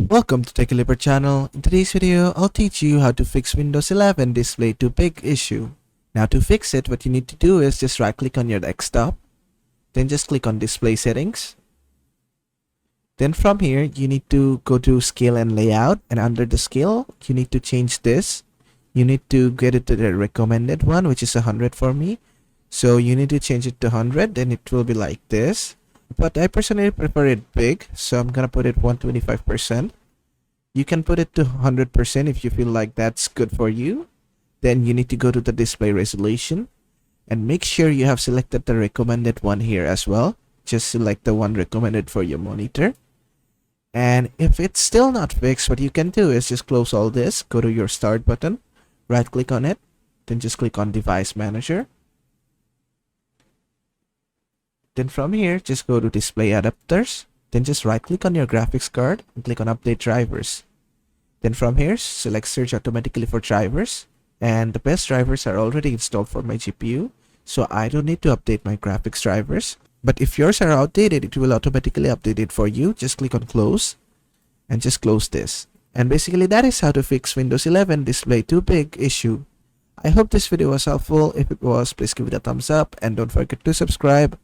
Welcome to TechLiber channel. In today's video, I'll teach you how to fix Windows 11 display too big issue. Now to fix it, what you need to do is just right click on your desktop, then just click on display settings. Then from here, you need to go to scale and layout, and under the scale, you need to change this. You need to get it to the recommended one, which is 100 for me. So you need to change it to 100, then it will be like this. But I personally prefer it big, so I'm gonna put it 125%. You can put it to 100% if you feel like that's good for you. Then you need to go to the display resolution and make sure you have selected the recommended one here as well. Just select the one recommended for your monitor. And if it's still not fixed, what you can do is just close all this, go to your start button, right click on it, then just click on device manager. Then from here, just go to display adapters. Then just right click on your graphics card and click on update drivers. Then from here, select search automatically for drivers. And the best drivers are already installed for my GPU, so I don't need to update my graphics drivers. But if yours are outdated, it will automatically update it for you. Just click on close and just close this. And basically that is how to fix Windows 11 display too big issue. I hope this video was helpful. If it was, please give it a thumbs up and don't forget to subscribe.